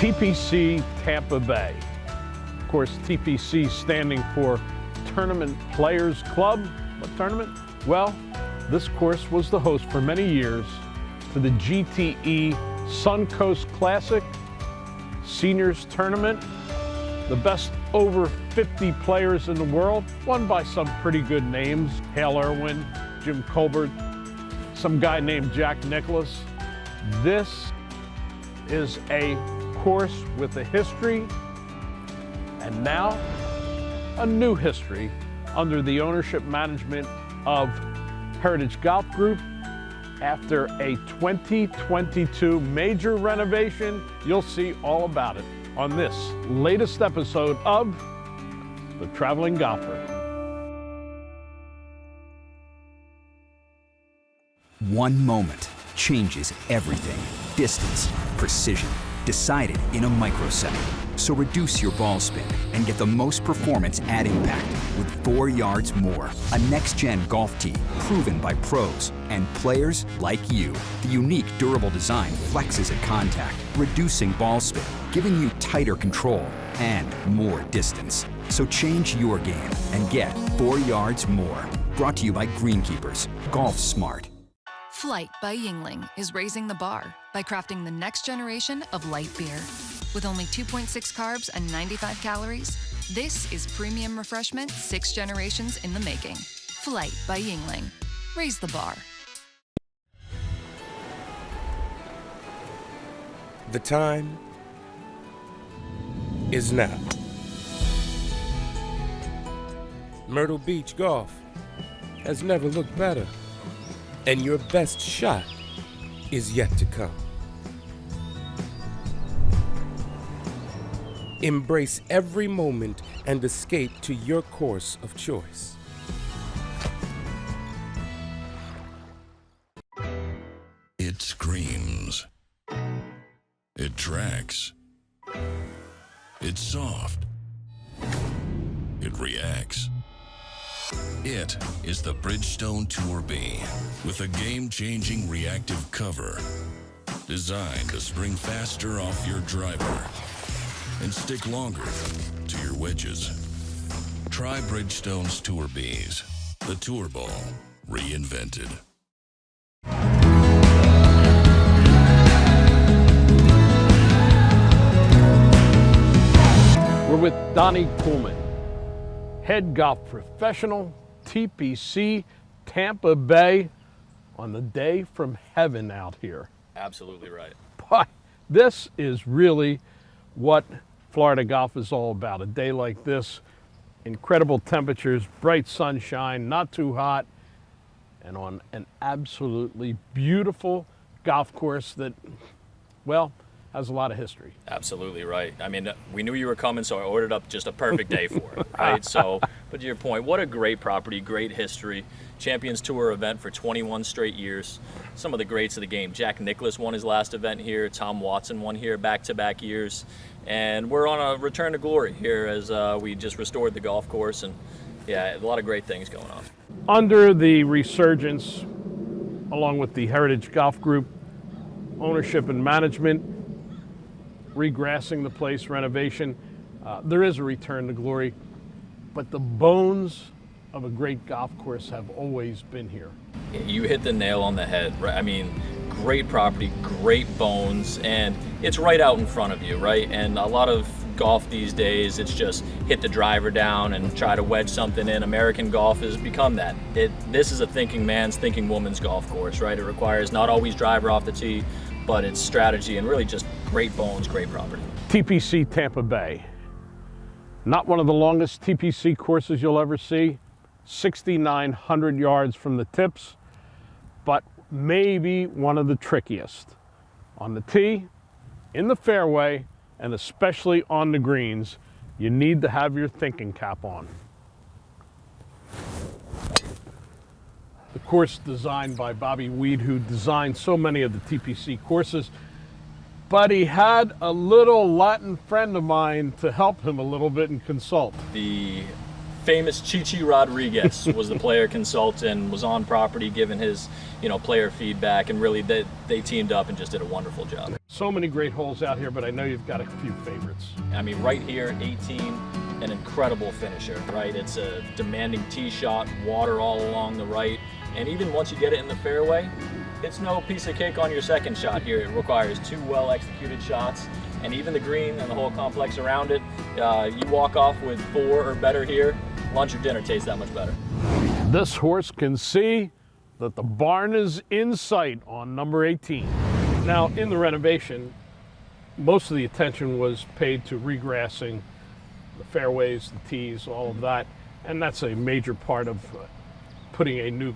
TPC Tampa Bay. Of course, TPC standing for Tournament Players Club. What tournament? Well, this course was the host for many years to the GTE Suncoast Classic Seniors Tournament. The best over 50 players in the world, won by some pretty good names. Hale Irwin, Jim Colbert, some guy named Jack Nicklaus. This is a course with a history, and now a new history under the ownership management of Heritage Golf Group. After a 2022 major renovation, you'll see all about it on this latest episode of The Traveling Golfer. One moment changes everything. Distance, precision, decided in a microsecond. So reduce your ball spin and get the most performance at impact with 4 yards more. A next-gen golf tee proven by pros and players like you. The unique durable design flexes at contact, reducing ball spin, giving you tighter control and more distance. So change your game and get 4 yards more. Brought to you by Greenkeepers. Golf Smart. Flight by Yingling is raising the bar by crafting the next generation of light beer. With only 2.6 carbs and 95 calories, this is premium refreshment 6 generations in the making. Flight by Yingling. Raise the bar. The time is now. Myrtle Beach golf has never looked better, and your best shot is yet to come. Embrace every moment and escape to your course of choice. It screams. It tracks. It's soft. It reacts. It is the Bridgestone Tour B with a game-changing reactive cover designed to spring faster off your driver and stick longer to your wedges. Try Bridgestone's Tour Bs, the Tour Ball reinvented. We're with Donnie Kuhlman, head golf professional, TPC Tampa Bay, on the day from heaven out here. Absolutely right. But this is really what Florida golf is all about. A day like this, incredible temperatures, bright sunshine, not too hot, and on an absolutely beautiful golf course that, well, has a lot of history. Absolutely right. I mean, we knew you were coming, so I ordered up just a perfect day for it, right? So, but to your point, what a great property, great history. Champions Tour event for 21 straight years. Some of the greats of the game. Jack Nicklaus won his last event here. Tom Watson won here back-to-back years. And we're on a return to glory here as we just restored the golf course. And yeah, a lot of great things going on. Under the resurgence, along with the Heritage Golf Group, ownership and management, regrassing the place, renovation, there is a return to glory, but the bones of a great golf course have always been here. You hit the nail on the head, right? I mean, great property, great bones, and it's right out in front of you, right? And a lot of golf these days, it's just hit the driver down and try to wedge something in. American golf has become that. This is a thinking man's, thinking woman's golf course, right? It requires not always driver off the tee, but it's strategy and really just great bones, great property. TPC Tampa Bay. Not one of the longest TPC courses you'll ever see, 6,900 yards from the tips, but maybe one of the trickiest. On the tee, in the fairway, and especially on the greens, you need to have your thinking cap on. The course designed by Bobby Weed, who designed so many of the TPC courses, but he had a little Latin friend of mine to help him a little bit and consult. The famous Chichi Rodriguez was the player consultant, was on property giving his, player feedback, and really they teamed up and just did a wonderful job. So many great holes out here, but I know you've got a few favorites. I mean, right here, 18, an incredible finisher, right? It's a demanding tee shot, water all along the right, and even once you get it in the fairway, it's no piece of cake on your second shot here. It requires 2 well-executed shots, and even the green and the whole complex around it, you walk off with 4 or better here, lunch or dinner tastes that much better. This horse can see that the barn is in sight on number 18. Now, in the renovation, most of the attention was paid to regrassing the fairways, the tees, all of that, and that's a major part of putting a new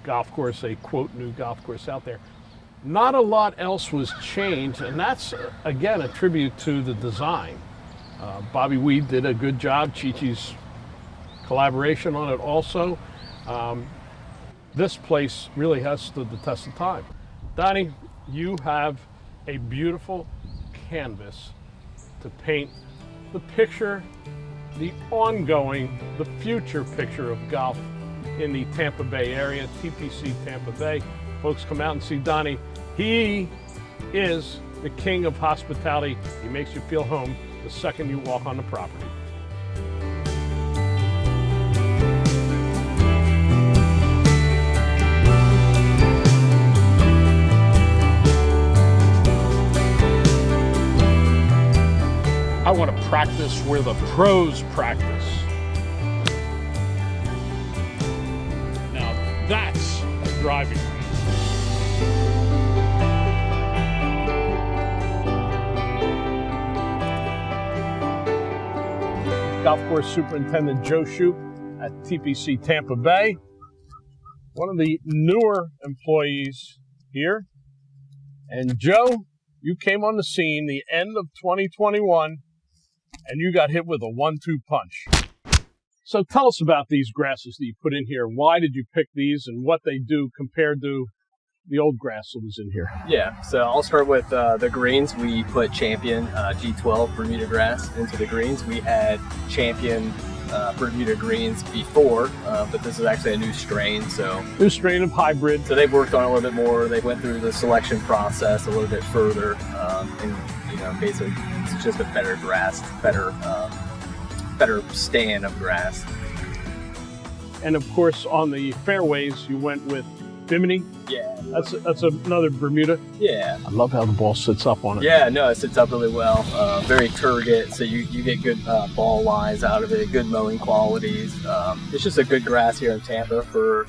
golf course, a quote new golf course out there. Not a lot else was changed, and that's again a tribute to the design. Bobby Weed did a good job, Chi-Chi's collaboration on it also. This place really has stood the test of time. Donnie, you have a beautiful canvas to paint the picture, the ongoing, the future picture of golf in the Tampa Bay area, TPC Tampa Bay. Folks, come out and see Donnie. He is the king of hospitality. He makes you feel home the second you walk on the property. I want to practice where the pros practice. Now that's a driving range. Golf course Superintendent Joe Shoup at TPC Tampa Bay. One of the newer employees here. And Joe, you came on the scene the end of 2021 and you got hit with a 1-2 punch. So tell us about these grasses that you put in here. Why did you pick these and what they do compared to the old grass that was in here? Yeah, so I'll start with the greens. We put Champion G12 Bermuda grass into the greens. We had Champion Bermuda greens before, but this is actually a new strain. So new strain of hybrid. So they've worked on it a little bit more. They went through the selection process a little bit further, and basically it's just a better grass, better stand of grass. And of course, on the fairways, you went with Bimini. Yeah, that's another Bermuda. Yeah, I love how the ball sits up on it. Yeah, no, it sits up really well. Very turgid, so you get good ball lines out of it, good mowing qualities. It's just a good grass here in Tampa for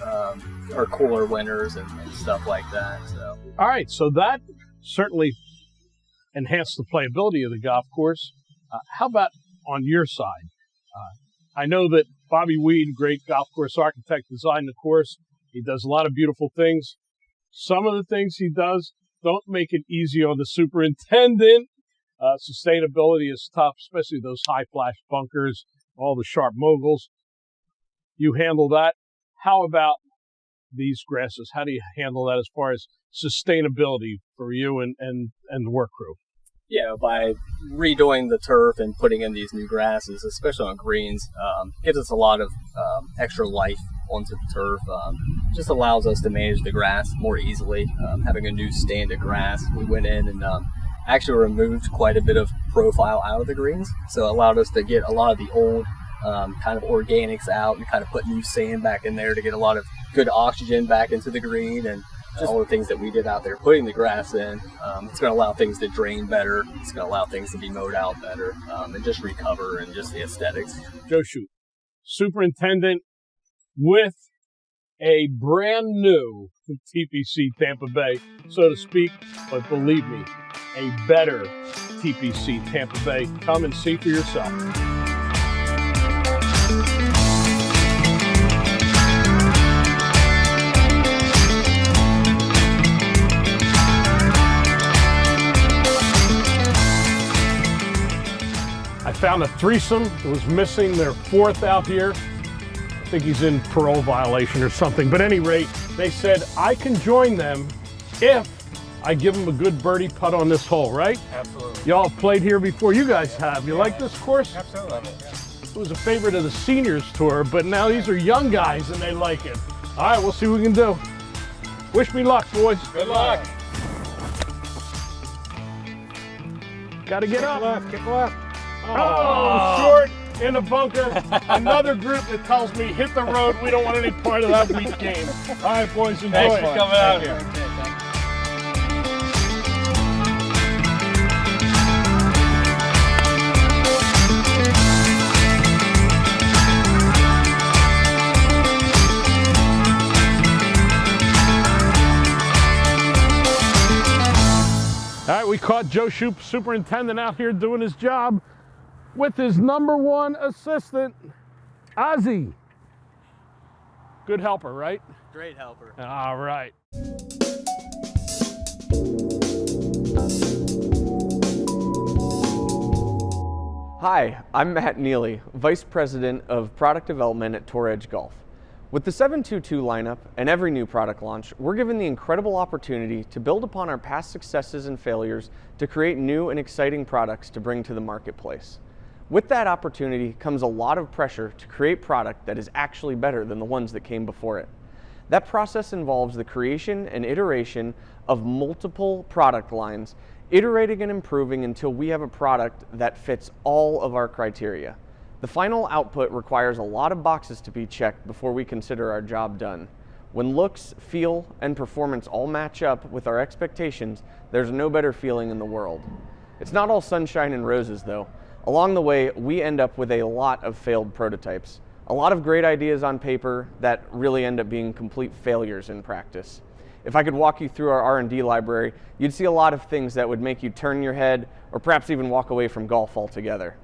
our cooler winters and stuff like that. So. All right, so that certainly enhanced the playability of the golf course. How about on your side? I know that Bobby Weed, great golf course architect, designed the course. He does a lot of beautiful things. Some of the things he does don't make it easy on the superintendent. Sustainability is tough, especially those high flash bunkers, all the sharp moguls. You handle that. How about these grasses? How do you handle that as far as sustainability for you and the work crew? Yeah, by redoing the turf and putting in these new grasses, especially on greens, gives us a lot of extra life onto the turf. Just allows us to manage the grass more easily. Having a new stand of grass, we went in and actually removed quite a bit of profile out of the greens, so it allowed us to get a lot of the old kind of organics out and kind of put new sand back in there to get a lot of good oxygen back into the green, and just all the things that we did out there, putting the grass in. It's going to allow things to drain better. It's going to allow things to be mowed out better, and just recover, and just the aesthetics. Joe Shoup, superintendent with a brand new TPC Tampa Bay, so to speak, but believe me, a better TPC Tampa Bay. Come and see for yourself. I found a threesome that was missing their fourth out here. I think he's in parole violation or something. But at any rate, they said I can join them if I give them a good birdie putt on this hole, right? Absolutely. Y'all played here before. You guys have. You like this course? Absolutely. Yeah. It was a favorite of the seniors tour, but now these are young guys and they like it. All right, we'll see what we can do. Wish me luck, boys. Good luck. Got to get up. Kick left. Oh, short in the bunker. Another group that tells me hit the road. We don't want any part of that weak game. All right, boys, enjoy. Thanks for coming out here. All right, we caught Joe Shoup, superintendent, out here doing his job with his #1 assistant, Ozzy. Good helper, right? Great helper. All right. Hi, I'm Matt Neely, Vice President of Product Development at Tour Edge Golf. With the 722 lineup and every new product launch, we're given the incredible opportunity to build upon our past successes and failures to create new and exciting products to bring to the marketplace. With that opportunity comes a lot of pressure to create product that is actually better than the ones that came before it. That process involves the creation and iteration of multiple product lines, iterating and improving until we have a product that fits all of our criteria. The final output requires a lot of boxes to be checked before we consider our job done. When looks, feel, and performance all match up with our expectations, there's no better feeling in the world. It's not all sunshine and roses though. Along the way, we end up with a lot of failed prototypes. A lot of great ideas on paper that really end up being complete failures in practice. If I could walk you through our R&D library, you'd see a lot of things that would make you turn your head or perhaps even walk away from golf altogether.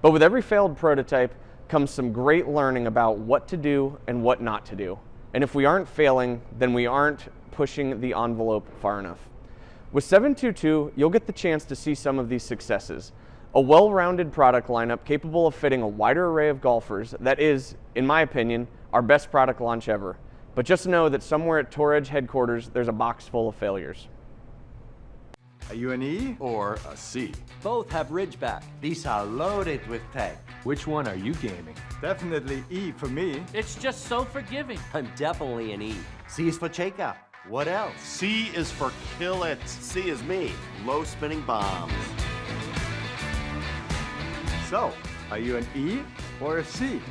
But with every failed prototype comes some great learning about what to do and what not to do. And if we aren't failing, then we aren't pushing the envelope far enough. With 722, you'll get the chance to see some of these successes. A well-rounded product lineup capable of fitting a wider array of golfers that is, in my opinion, our best product launch ever. But just know that somewhere at Tour Edge headquarters, there's a box full of failures. Are you an E or a C? Both have Ridgeback. These are loaded with tech. Which one are you gaming? Definitely E for me. It's just so forgiving. I'm definitely an E. C is for Cheka. What else? C is for kill it. C is me. Low spinning bombs. So, are you an E or a C?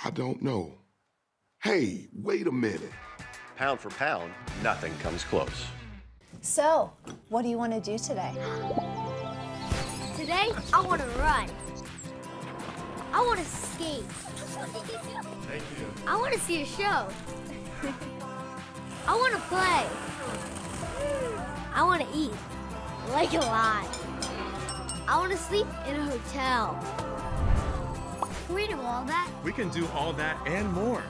I don't know. Hey, wait a minute. Pound for pound, nothing comes close. So, what do you want to do today? Today, I want to run. I want to skate. Thank you. I want to see a show. I want to play. I want to eat, like a lot. I want to sleep in a hotel. Can we do all that? We can do all that and more.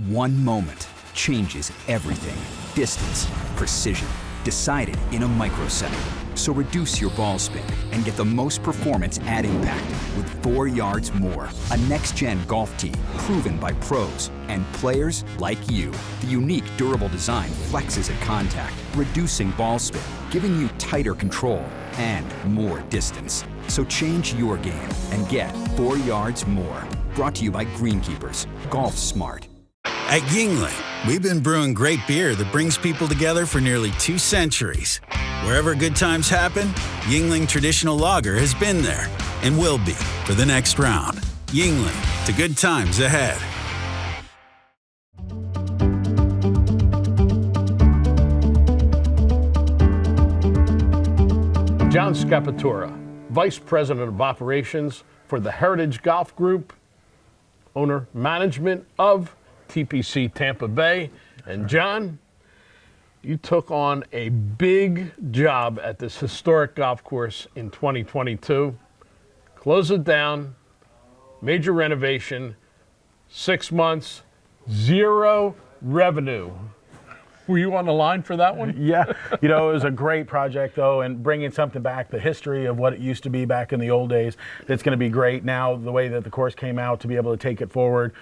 One moment changes everything. Distance, precision, decided in a microsecond. So reduce your ball spin and get the most performance at impact with 4 yards more. A next-gen golf tee proven by pros and players like you. The unique durable design flexes at contact, reducing ball spin, giving you tighter control and more distance. So change your game and get 4 yards more. Brought to you by Greenkeepers. Golf smart. At Yingling, we've been brewing great beer that brings people together for nearly 2 centuries. Wherever good times happen, Yingling Traditional Lager has been there and will be for the next round. Yingling, to good times ahead. John Scapatura, Vice President of Operations for the Heritage Golf Group, owner management of TPC Tampa Bay. And John, you took on a big job at this historic golf course in 2022. Close it down, major renovation, 6 months, 0 revenue. Were you on the line for that one? Yeah, you know, it was a great project though, and bringing something back, the history of what it used to be back in the old days, it's going to be great now, the way that the course came out, to be able to take it forward.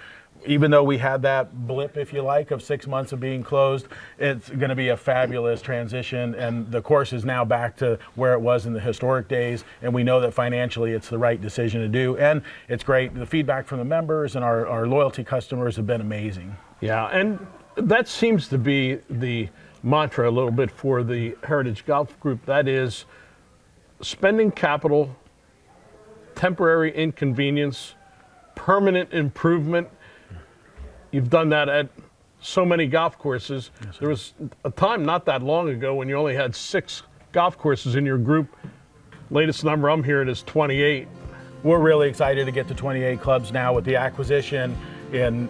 even though we had that blip, if you like, of 6 months of being closed, it's going to be a fabulous transition, and the course is now back to where it was in the historic days, and we know that financially it's the right decision to do, and it's great. The feedback from the members and our loyalty customers have been amazing. Yeah, and that seems to be the mantra a little bit for the Heritage Golf Group. That is spending capital, temporary inconvenience, permanent improvement. You've done that at so many golf courses. Yes, there was a time not that long ago when you only had 6 golf courses in your group. Latest number I'm hearing is 28. We're really excited to get to 28 clubs now with the acquisition in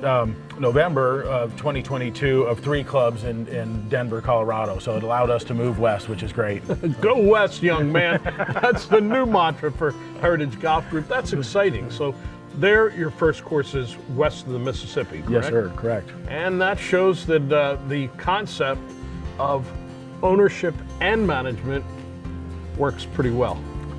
November of 2022 of 3 clubs in Denver, Colorado. So it allowed us to move west, which is great. Go west, young man. That's the new mantra for Heritage Golf Group. That's exciting. So there, your first course is west of the Mississippi, correct? Yes, sir, correct. And that shows that the concept of ownership and management works pretty well.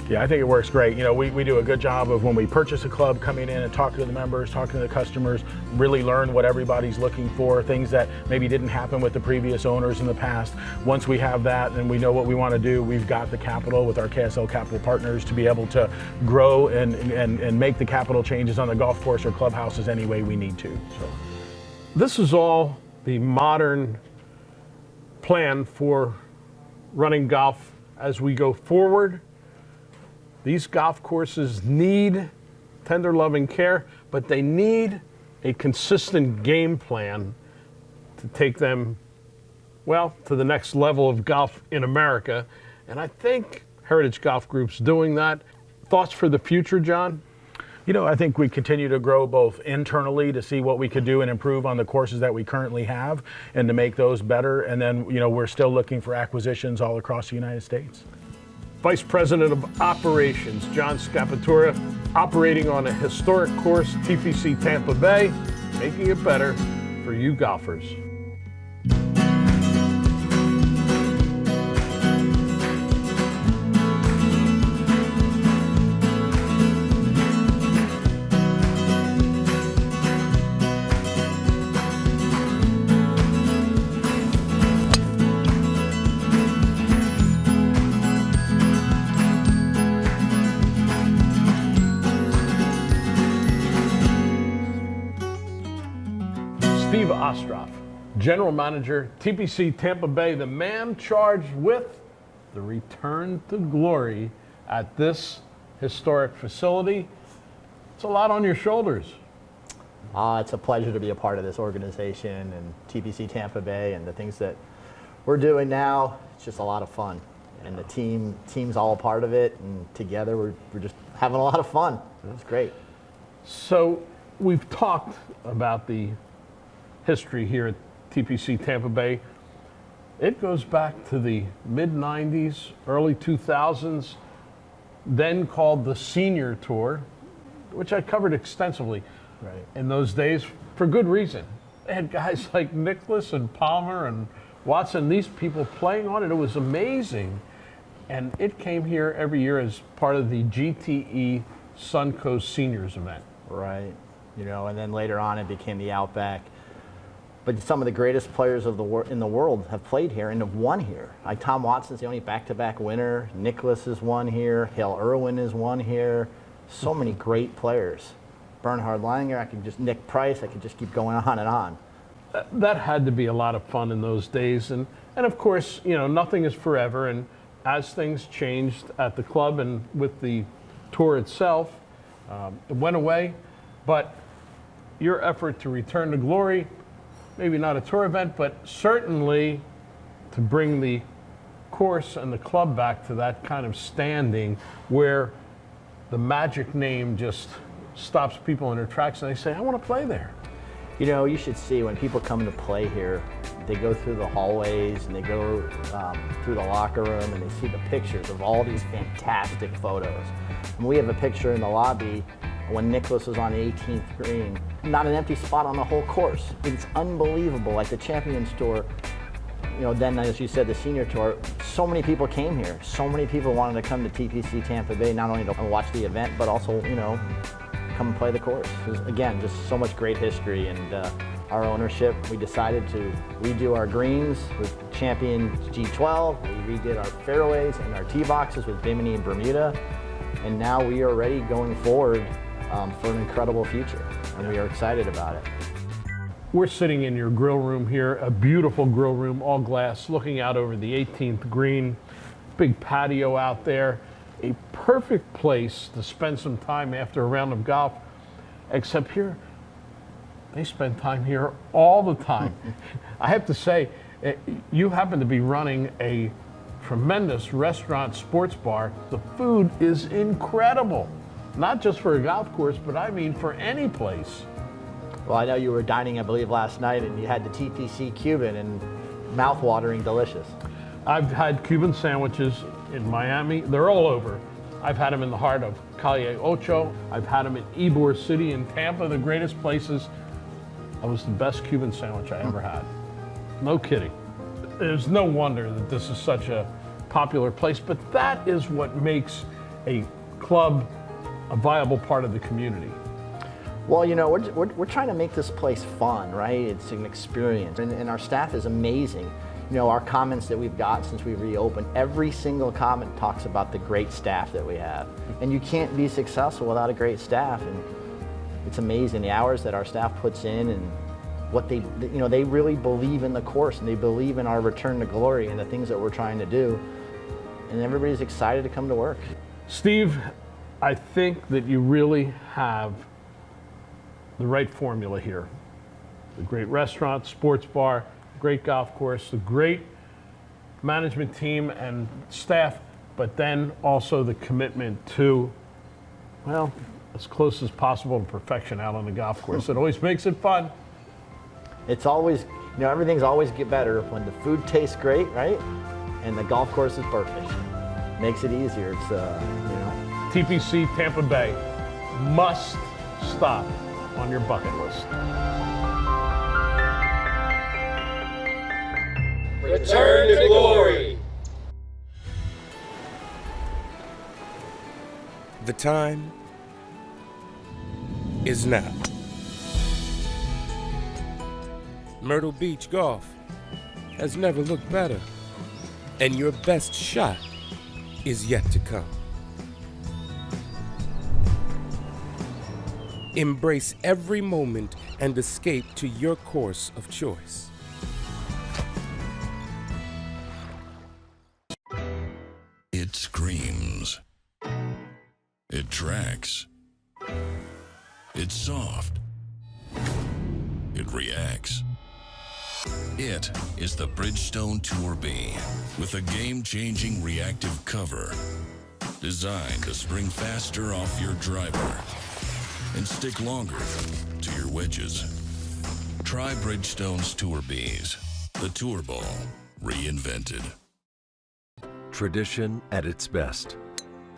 Yeah, I think it works great. You know, we do a good job of when we purchase a club, coming in and talking to the members, talking to the customers, really learn what everybody's looking for, things that maybe didn't happen with the previous owners in the past. Once we have that and we know what we want to do, we've got the capital with our KSL Capital Partners to be able to grow and make the capital changes on the golf course or clubhouses any way we need to. So this is all the modern plan for running golf as we go forward. These golf courses need tender loving care, but they need a consistent game plan to take them, well, to the next level of golf in America. And I think Heritage Golf Group's doing that. Thoughts for the future, John? You know, I think we continue to grow both internally to see what we could do and improve on the courses that we currently have and to make those better. And then, you know, we're still looking for acquisitions all across the United States. Vice President of Operations, John Scapatura, operating on a historic course, TPC Tampa Bay, making it better for you golfers. Steve Ostroff, General Manager, TPC Tampa Bay, the man charged with the return to glory at this historic facility. It's a lot on your shoulders. It's a pleasure to be a part of this organization and TPC Tampa Bay and the things that we're doing now. It's just a lot of fun. And the team's all a part of it, and together we're just having a lot of fun. It's great. So we've talked about the history here at TPC Tampa Bay. It goes back to the mid-90s, early 2000s, then called the Senior Tour, which I covered extensively in those days for good reason. They had guys like Nicklaus and Palmer and Watson, these people playing on it. It was amazing. And it came here every year as part of the GTE Suncoast Seniors event. Right. You know, and then later on it became the Outback. But some of the greatest players of in the world have played here and have won here. Like Tom Watson's the only back-to-back winner. Nicklaus has won here. Hale Irwin has won here. So many great players. Bernhard Langer, Nick Price, I could just keep going on and on. That had to be a lot of fun in those days. And of course, you know, nothing is forever. And as things changed at the club and with the tour itself, it went away. But your effort to return to glory, maybe not a tour event, but certainly to bring the course and the club back to that kind of standing where the magic name just stops people in their tracks and they say, I want to play there. You know, you should see when people come to play here, they go through the hallways and they go through the locker room and they see the pictures of all these fantastic photos. And we have a picture in the lobby when Nicklaus was on the 18th green. Not an empty spot on the whole course. It's unbelievable. Like the Champions Tour, you know, then as you said, the Senior Tour, so many people came here. So many people wanted to come to TPC Tampa Bay, not only to watch the event, but also, you know, come and play the course. There's, again, just so much great history, and our ownership, we decided to redo our greens with Champion G12, we redid our fairways and our tee boxes with Bimini and Bermuda, and now we are ready going forward for an incredible future, and we are excited about it. We're sitting in your grill room here, a beautiful grill room, all glass, looking out over the 18th green, big patio out there, a perfect place to spend some time after a round of golf, except here, they spend time here all the time. I have to say, you happen to be running a tremendous restaurant sports bar. The food is incredible, not just for a golf course, but I mean for any place. Well, I know you were dining, I believe, last night, and you had the TPC Cuban, and mouth-watering delicious. I've had Cuban sandwiches in Miami. They're all over. I've had them in the heart of Calle Ocho. I've had them in Ybor City in Tampa, the greatest places. That was the best Cuban sandwich I ever had. No kidding. There's no wonder that this is such a popular place, but that is what makes a club a viable part of the community. Well, you know, we're trying to make this place fun, right? It's an experience, and our staff is amazing. You know, our comments that we've got since we reopened, every single comment talks about the great staff that we have. And you can't be successful without a great staff, and it's amazing the hours that our staff puts in, and what they, you know, they really believe in the course, and they believe in our return to glory and the things that we're trying to do. And everybody's excited to come to work. Steve, I think that you really have the right formula here. The great restaurant, sports bar, great golf course, the great management team and staff, but then also the commitment to, well, as close as possible to perfection out on the golf course. It always makes it fun. It's always, you know, everything's always get better when the food tastes great, right? And the golf course is perfect. Makes it easier. It's, you know. TPC Tampa Bay, must stop on your bucket list. Return to glory. The time is now. Myrtle Beach golf has never looked better, and your best shot is yet to come. Embrace every moment and escape to your course of choice. It screams. It tracks. It's soft. It reacts. It is the Bridgestone Tour B with a game-changing reactive cover designed to spring faster off your driver and stick longer to your wedges. Try Bridgestone's Tour Bs, the Tour Ball reinvented. Tradition at its best.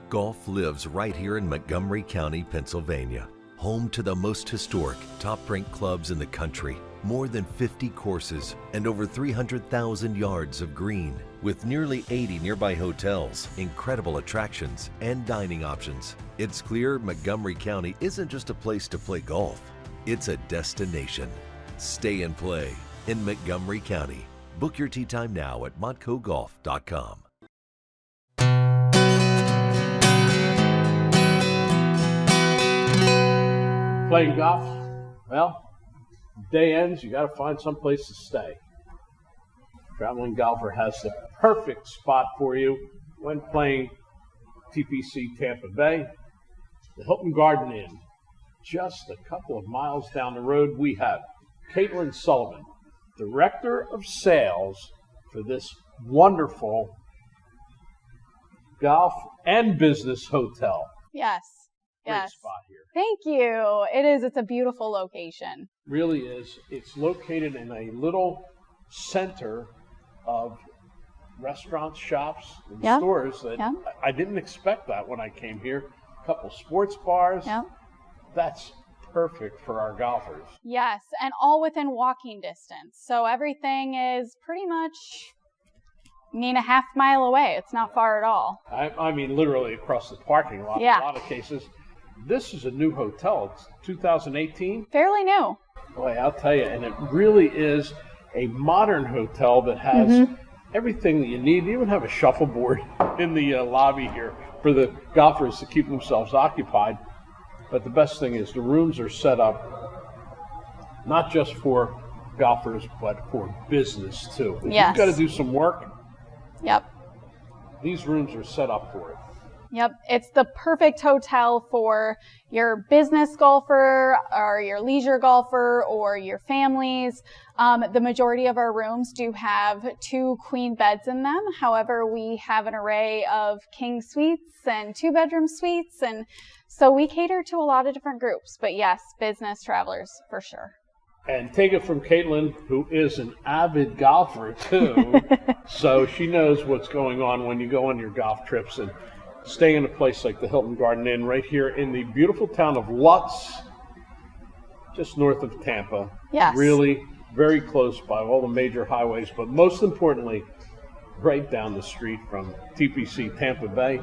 Golf lives right here in Montgomery County, Pennsylvania, home to the most historic, top-ranked clubs in the country, more than 50 courses, and over 300,000 yards of green, with nearly 80 nearby hotels, incredible attractions, and dining options. It's clear Montgomery County isn't just a place to play golf, it's a destination. Stay and play in Montgomery County. Book your tee time now at montcogolf.com. Playing golf, well, day ends, you got to find some place to stay. Traveling Golfer has the perfect spot for you when playing TPC Tampa Bay. The Hilton Garden Inn. Just a couple of miles down the road, we have Caitlin Sullivan, Director of Sales for this wonderful golf and business hotel. Yes. Great Yes. spot here. Thank you. It is. It's a beautiful location. Really is. It's located in a little center of restaurants, shops, and Yeah. stores that Yeah. I didn't expect that when I came here. A couple sports bars. Yeah. That's perfect for our golfers. Yes, and all within walking distance. So everything is pretty much, a half mile away. It's not far at all. I mean, literally across the parking lot Yeah. in a lot of cases. this is a new hotel. It's 2018. Fairly new. Boy, I'll tell you, and it really is a modern hotel that has everything that you need. You even have a shuffleboard in the lobby here for the golfers to keep themselves occupied. But the best thing is the rooms are set up not just for golfers, but for business too. If Yes. you've got to do some work, Yep. these rooms are set up for it. Yep, it's the perfect hotel for your business golfer or your leisure golfer or your families. The majority of our rooms do have 2 queen beds in them. However, we have an array of king suites and 2-bedroom suites. And so we cater to a lot of different groups. But yes, business travelers for sure. And take it from Caitlin, who is an avid golfer too. So she knows what's going on when you go on your golf trips and staying in a place like the Hilton Garden Inn right here in the beautiful town of Lutz, just north of Tampa. Yes. Really very close by all the major highways, but most importantly, right down the street from TPC Tampa Bay.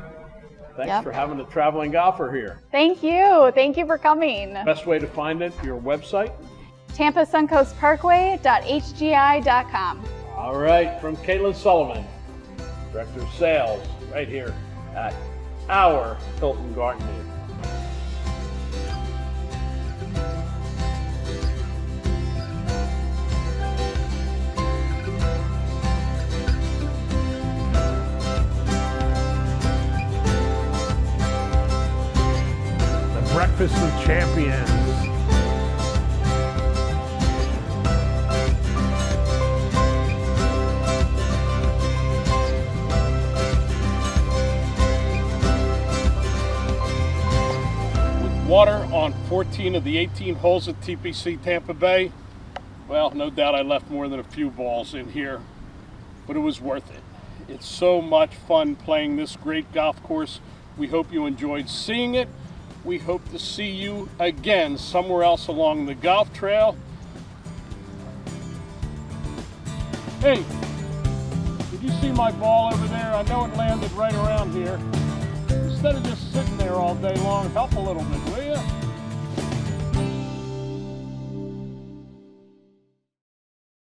Thanks for having a traveling golfer here. Thank you. Thank you for coming. Best way to find it, your website? TampaSuncoastParkway.hgi.com. All right, from Caitlin Sullivan, Director of Sales, right here at our Hilton Garden Inn. The Breakfast of Champions. Water on 14 of the 18 holes at TPC Tampa Bay. Well, no doubt I left more than a few balls in here, but it was worth it. It's so much fun playing this great golf course. We hope you enjoyed seeing it. We hope to see you again somewhere else along the golf trail. Hey, did you see my ball over there? I know it landed right around here. Instead of just sitting there all day long, help a little bit, will you?